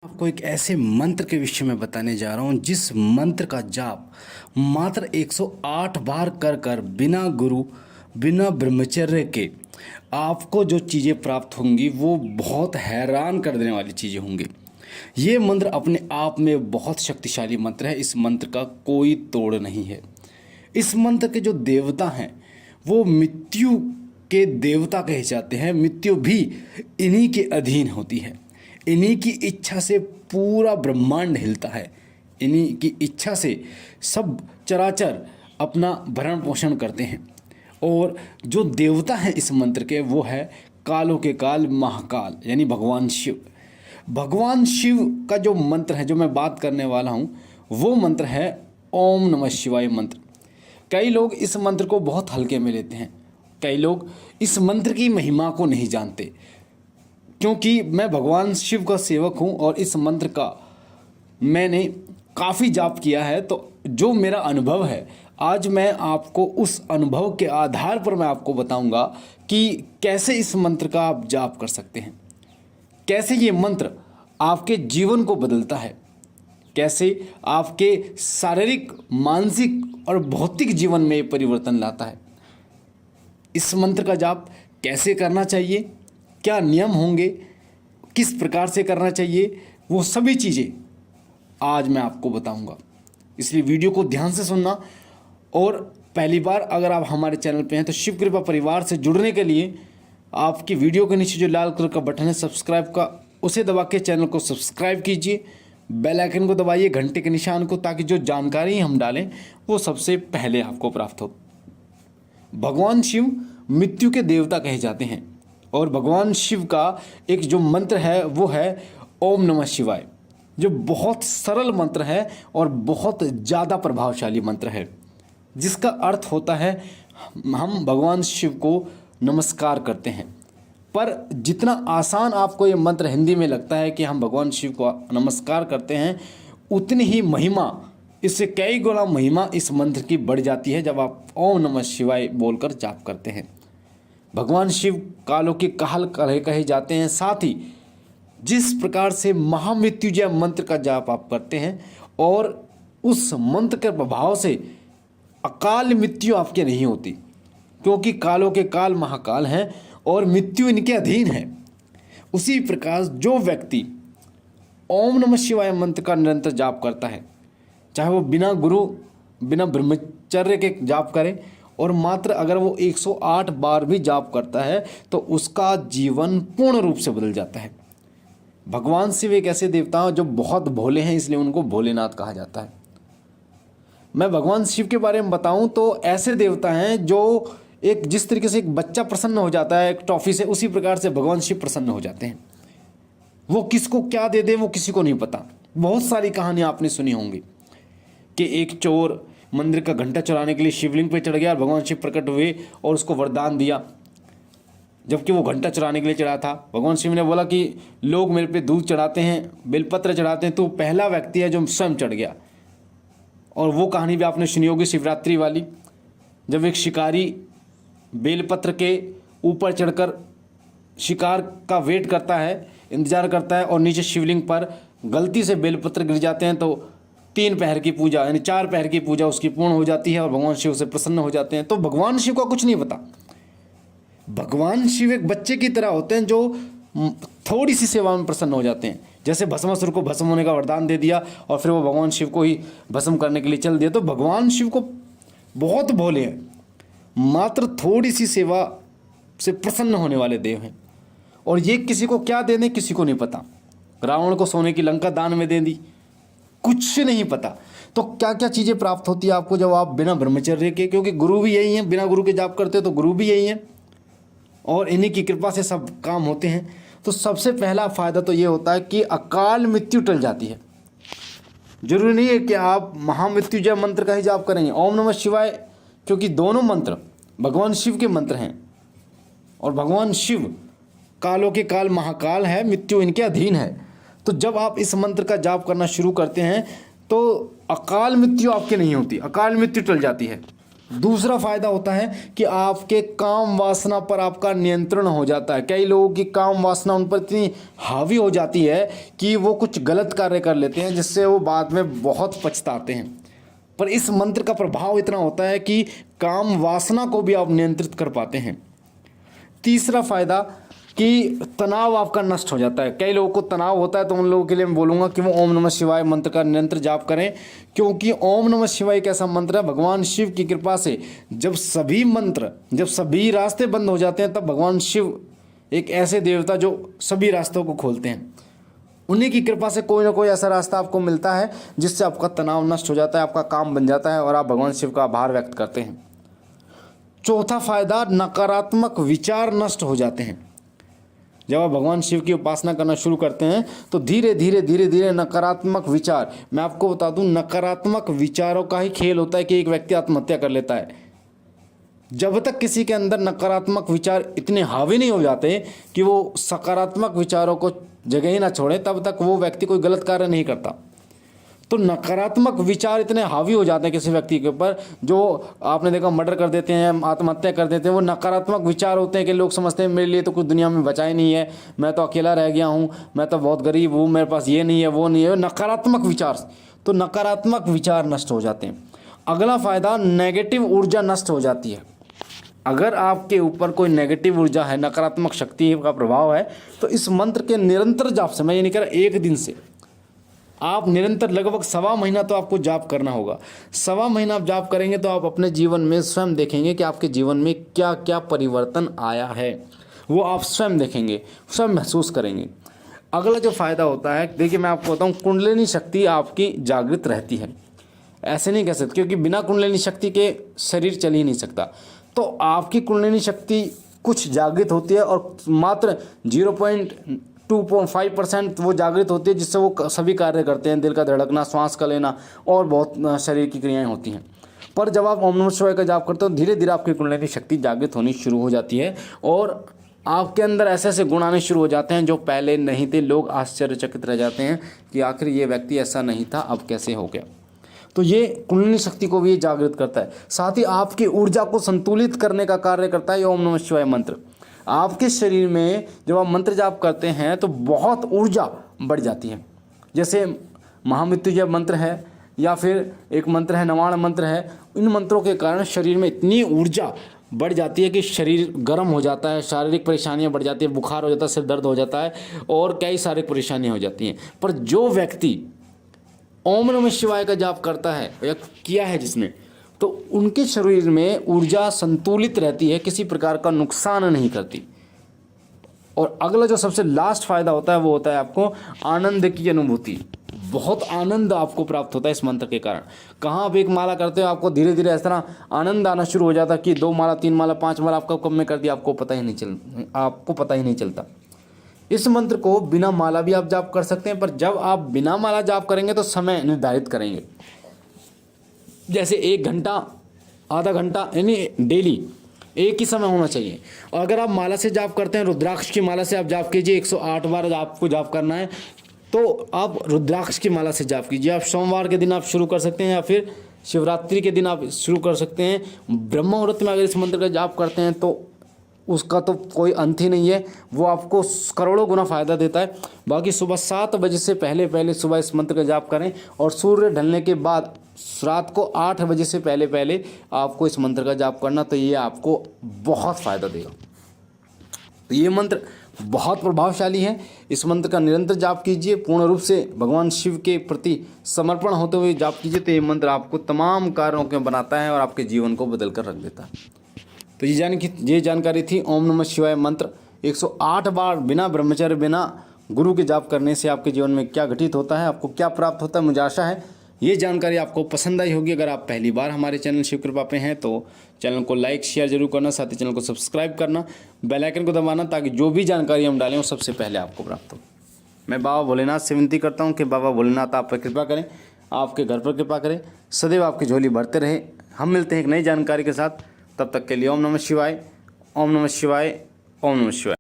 आपको एक ऐसे मंत्र के विषय में बताने जा रहा हूँ जिस मंत्र का जाप मात्र 108 बार कर कर बिना गुरु बिना ब्रह्मचर्य के आपको जो चीज़ें प्राप्त होंगी वो बहुत हैरान कर देने वाली चीज़ें होंगी। ये मंत्र अपने आप में बहुत शक्तिशाली मंत्र है। इस मंत्र का कोई तोड़ नहीं है। इस मंत्र के जो देवता हैं वो मृत्यु के देवता कहे जाते हैं। मृत्यु भी इन्हीं के अधीन होती है। इन्हीं की इच्छा से पूरा ब्रह्मांड हिलता है। इन्हीं की इच्छा से सब चराचर अपना भरण पोषण करते हैं। और जो देवता हैं इस मंत्र के वो है कालों के काल महाकाल यानी भगवान शिव। भगवान शिव का जो मंत्र है जो मैं बात करने वाला हूँ वो मंत्र है ओम नमः शिवाय मंत्र। कई लोग इस मंत्र को बहुत हल्के में लेते हैं। कई लोग इस मंत्र की महिमा को नहीं जानते। क्योंकि मैं भगवान शिव का सेवक हूँ और इस मंत्र का मैंने काफ़ी जाप किया है, तो जो मेरा अनुभव है आज मैं आपको उस अनुभव के आधार पर मैं आपको बताऊंगा कि कैसे इस मंत्र का आप जाप कर सकते हैं, कैसे ये मंत्र आपके जीवन को बदलता है, कैसे आपके शारीरिक मानसिक और भौतिक जीवन में परिवर्तन लाता है। इस मंत्र का जाप कैसे करना चाहिए, क्या नियम होंगे, किस प्रकार से करना चाहिए, वो सभी चीज़ें आज मैं आपको बताऊंगा। इसलिए वीडियो को ध्यान से सुनना। और पहली बार अगर आप हमारे चैनल पे हैं तो शिव कृपा परिवार से जुड़ने के लिए आपकी वीडियो के नीचे जो लाल कलर का बटन है सब्सक्राइब का, उसे दबा के चैनल को सब्सक्राइब कीजिए। बेल आइकन को दबाइए, घंटे के निशान को, ताकि जो जानकारी हम डालें वो सबसे पहले आपको प्राप्त हो। भगवान शिव मृत्यु के देवता कहे जाते हैं और भगवान शिव का एक जो मंत्र है वो है ओम नमः शिवाय, जो बहुत सरल मंत्र है और बहुत ज़्यादा प्रभावशाली मंत्र है, जिसका अर्थ होता है हम भगवान शिव को नमस्कार करते हैं। पर जितना आसान आपको ये मंत्र हिंदी में लगता है कि हम भगवान शिव को नमस्कार करते हैं, उतनी ही महिमा, इससे कई गुना महिमा इस मंत्र की बढ़ जाती है जब आप ओम नमः शिवाय बोलकर जाप करते हैं। भगवान शिव कालों के काल कहे जाते हैं। साथ ही जिस प्रकार से महामृत्युंजय मंत्र का जाप आप करते हैं और उस मंत्र के प्रभाव से अकाल मृत्यु आपके नहीं होती, क्योंकि कालों के काल महाकाल हैं और मृत्यु इनके अधीन है। उसी प्रकार जो व्यक्ति ओम नमः शिवाय मंत्र का निरंतर जाप करता है, चाहे वो बिना गुरु बिना ब्रह्मचर्य के जाप करे, और मात्र अगर वो 108 बार भी जाप करता है तो उसका जीवन पूर्ण रूप से बदल जाता है। भगवान शिव एक ऐसे देवता हैं जो बहुत भोले हैं, इसलिए उनको भोलेनाथ कहा जाता है। मैं भगवान शिव के बारे में बताऊं तो ऐसे देवता हैं जो एक जिस तरीके से एक बच्चा प्रसन्न हो जाता है एक टॉफ़ी से, उसी प्रकार से भगवान शिव प्रसन्न हो जाते हैं। वो किसको क्या दे दे वो किसी को नहीं पता। बहुत सारी कहानियाँ आपने सुनी होंगी कि एक चोर मंदिर का घंटा चुराने के लिए शिवलिंग पे चढ़ गया और भगवान शिव प्रकट हुए और उसको वरदान दिया, जबकि वो घंटा चुराने के लिए चढ़ा था। भगवान शिव ने बोला कि लोग मेरे पे दूध चढ़ाते हैं, बेलपत्र चढ़ाते हैं, तो पहला व्यक्ति है जो स्वयं चढ़ गया। और वो कहानी भी आपने सुनी होगी शिवरात्रि वाली, जब एक शिकारी बेलपत्र के ऊपर चढ़कर शिकार का वेट करता है, इंतजार करता है, और नीचे शिवलिंग पर गलती से बेलपत्र गिर जाते हैं तो 3 पहर की पूजा यानी 4 पहर की पूजा उसकी पूर्ण हो जाती है और भगवान शिव से प्रसन्न हो जाते हैं। तो भगवान शिव का कुछ नहीं पता। भगवान शिव एक बच्चे की तरह होते हैं जो थोड़ी सी सेवा में प्रसन्न हो जाते हैं। जैसे भस्मासुर को भस्म होने का वरदान दे दिया और फिर वो भगवान शिव को ही भस्म करने के लिए चल दिया। तो भगवान शिव को बहुत भोले हैं, मात्र थोड़ी सी सेवा से प्रसन्न होने वाले देव हैं। और ये किसी को क्या दे दें किसी को नहीं पता। रावण को सोने की लंका दान में दे दी, कुछ नहीं पता। तो क्या क्या चीज़ें प्राप्त होती है आपको जब आप बिना ब्रह्मचर्य के, क्योंकि गुरु भी यही हैं, बिना गुरु के जाप करते तो गुरु भी यही हैं और इन्हीं की कृपा से सब काम होते हैं। तो सबसे पहला फ़ायदा तो ये होता है कि अकाल मृत्यु टल जाती है। जरूरी नहीं है कि आप महामृत्युंजय मंत्र का ही जाप करेंगे, ओम नमः शिवाय, क्योंकि दोनों मंत्र भगवान शिव के मंत्र हैं और भगवान शिव कालों के काल महाकाल है, मृत्यु इनके अधीन है। तो जब आप इस मंत्र का जाप करना शुरू करते हैं तो अकाल मृत्यु आपके नहीं होती, अकाल मृत्यु टल जाती है। दूसरा फायदा होता है कि आपके काम वासना पर आपका नियंत्रण हो जाता है। कई लोगों की काम वासना उन पर इतनी हावी हो जाती है कि वो कुछ गलत कार्य कर लेते हैं, जिससे वो बाद में बहुत पछताते हैं। पर इस मंत्र का प्रभाव इतना होता है कि काम वासना को भी आप नियंत्रित कर पाते हैं। तीसरा फायदा कि तनाव आपका नष्ट हो जाता है। कई लोगों को तनाव होता है, तो उन लोगों के लिए मैं बोलूँगा कि वो ओम नमः शिवाय मंत्र का निरंतर जाप करें, क्योंकि ओम नमः शिवाय एक ऐसा मंत्र है, भगवान शिव की कृपा से जब सभी रास्ते बंद हो जाते हैं, तब भगवान शिव एक ऐसे देवता जो सभी रास्तों को खोलते हैं, उन्हीं की कृपा से कोई ना कोई ऐसा रास्ता आपको मिलता है जिससे आपका तनाव नष्ट हो जाता है, आपका काम बन जाता है और आप भगवान शिव का आभार व्यक्त करते हैं। चौथा फायदा, नकारात्मक विचार नष्ट हो जाते हैं। जब आप भगवान शिव की उपासना करना शुरू करते हैं तो धीरे धीरे नकारात्मक विचार, मैं आपको बता दूं, नकारात्मक विचारों का ही खेल होता है कि एक व्यक्ति आत्महत्या कर लेता है। जब तक किसी के अंदर नकारात्मक विचार इतने हावी नहीं हो जाते कि वो सकारात्मक विचारों को जगह ही ना छोड़े, तब तक वो व्यक्ति कोई गलत कार्य नहीं करता। तो नकारात्मक विचार इतने हावी हो जाते हैं किसी व्यक्ति के ऊपर, जो आपने देखा मर्डर कर देते हैं, आत्महत्या कर देते हैं, वो नकारात्मक विचार होते हैं कि लोग समझते हैं मेरे लिए तो कुछ दुनिया में बचा ही नहीं है, मैं तो अकेला रह गया हूँ, मैं तो बहुत गरीब हूँ, मेरे पास ये नहीं है वो नहीं है, नकारात्मक विचार। तो नकारात्मक विचार नष्ट हो जाते हैं। अगला फायदा, नेगेटिव ऊर्जा नष्ट हो जाती है। अगर आपके ऊपर कोई नेगेटिव ऊर्जा है, नकारात्मक शक्ति का प्रभाव है, तो इस मंत्र के निरंतर जाप से, मैं ये नहीं कह रहा एक दिन से, आप निरंतर लगभग 1.25 महीना तो आपको जाप करना होगा। 1.25 महीना आप जाप करेंगे तो आप अपने जीवन में स्वयं देखेंगे कि आपके जीवन में क्या क्या परिवर्तन आया है, वो आप स्वयं देखेंगे, स्वयं महसूस करेंगे। अगला जो फायदा होता है, देखिए मैं आपको बताऊं, कुंडलिनी शक्ति आपकी जागृत रहती है। ऐसे नहीं कह सकते, क्योंकि बिना कुंडलिनी शक्ति के शरीर चल ही नहीं सकता। तो आपकी कुंडलिनी शक्ति कुछ जागृत होती है और मात्र 0.25% वो जागृत होती है, जिससे वो सभी कार्य करते हैं, दिल का धड़कना, श्वास का लेना और बहुत शरीर की क्रियाएं होती हैं। पर जब आप ओम नमः शिवाय का जाप करते हो, धीरे धीरे आपकी कुंडलिनी शक्ति जागृत होनी शुरू हो जाती है और आपके अंदर ऐसे ऐसे गुण आने शुरू हो जाते हैं जो पहले नहीं थे। लोग आश्चर्यचकित रह जाते हैं कि आखिर ये व्यक्ति ऐसा नहीं था, अब कैसे हो गया। तो ये कुंडलिनी शक्ति को भी जागृत करता है। साथ ही आपकी ऊर्जा को संतुलित करने का कार्य करता है ये ओम नमः शिवाय मंत्र। आपके शरीर में जब आप मंत्र जाप करते हैं तो बहुत ऊर्जा बढ़ जाती है। जैसे महामृत्युंजय मंत्र है या फिर एक मंत्र है नवाण मंत्र है, इन मंत्रों के कारण शरीर में इतनी ऊर्जा बढ़ जाती है कि शरीर गर्म हो जाता है, शारीरिक परेशानियां बढ़ जाती है, बुखार हो जाता है, सिर दर्द हो जाता है और कई सारी परेशानियां हो जाती हैं। पर जो व्यक्ति ओम नमः शिवाय का जाप करता है या किया है जिसने, तो उनके शरीर में ऊर्जा संतुलित रहती है, किसी प्रकार का नुकसान नहीं करती। और अगला जो सबसे लास्ट फायदा होता है वो होता है आपको आनंद की अनुभूति। बहुत आनंद आपको प्राप्त होता है इस मंत्र के कारण। कहाँ आप एक माला करते हो, आपको धीरे धीरे इस तरह आनंद आना शुरू हो जाता है कि 2 माला 3 माला 5 माला आपका कब में कर दिया आपको पता ही नहीं चलता। इस मंत्र को बिना माला भी आप जाप कर सकते हैं, पर जब आप बिना माला जाप करेंगे तो समय निर्धारित करेंगे। जैसे 1 घंटा, आधा घंटा, यानी डेली एक ही समय होना चाहिए। और अगर आप माला से जाप करते हैं, रुद्राक्ष की माला से आप जाप कीजिए, 108 बार आपको जाप करना है, तो आप रुद्राक्ष की माला से जाप कीजिए। आप सोमवार के दिन आप शुरू कर सकते हैं या फिर शिवरात्रि के दिन आप शुरू कर सकते हैं। ब्रह्म मुहूर्त में अगर इस मंत्र का जाप करते हैं तो उसका तो कोई अंत ही नहीं है, वो आपको करोड़ों गुना फायदा देता है। बाकी सुबह 7 बजे से पहले सुबह इस मंत्र का जाप करें और सूर्य ढलने के बाद रात को 8 बजे से पहले आपको इस मंत्र का जाप करना, तो ये आपको बहुत फ़ायदा देगा। तो ये मंत्र बहुत प्रभावशाली है। इस मंत्र का निरंतर जाप कीजिए, पूर्ण रूप से भगवान शिव के प्रति समर्पण होते हुए जाप कीजिए, तो ये मंत्र आपको तमाम कार्यों के बनाता है और आपके जीवन को बदल कर रख देता है। तो ये जानकारी थी ओम नमः शिवाय मंत्र 108 बार बिना ब्रह्मचर्य, बिना गुरु के जाप करने से आपके जीवन में क्या घटित होता है, आपको क्या प्राप्त होता है। मुझे आशा है ये जानकारी आपको पसंद आई होगी। अगर आप पहली बार हमारे चैनल शिव कृपा पे हैं तो चैनल को लाइक शेयर जरूर करना, साथ ही चैनल को सब्सक्राइब करना, बेल आइकन को दबाना, ताकि जो भी जानकारी हम डालें वो सबसे पहले आपको प्राप्त हो। मैं बाबा भोलेनाथ से विनती करता हूँ कि बाबा भोलेनाथ आप पर कृपा करें, आपके घर पर कृपा करें, सदैव आपकी झोली भरते रहे। हम मिलते हैं एक नई जानकारी के साथ, तब तक के लिए ओम नमः शिवाय, ओम नमः शिवाय, ओम नमः शिवाय।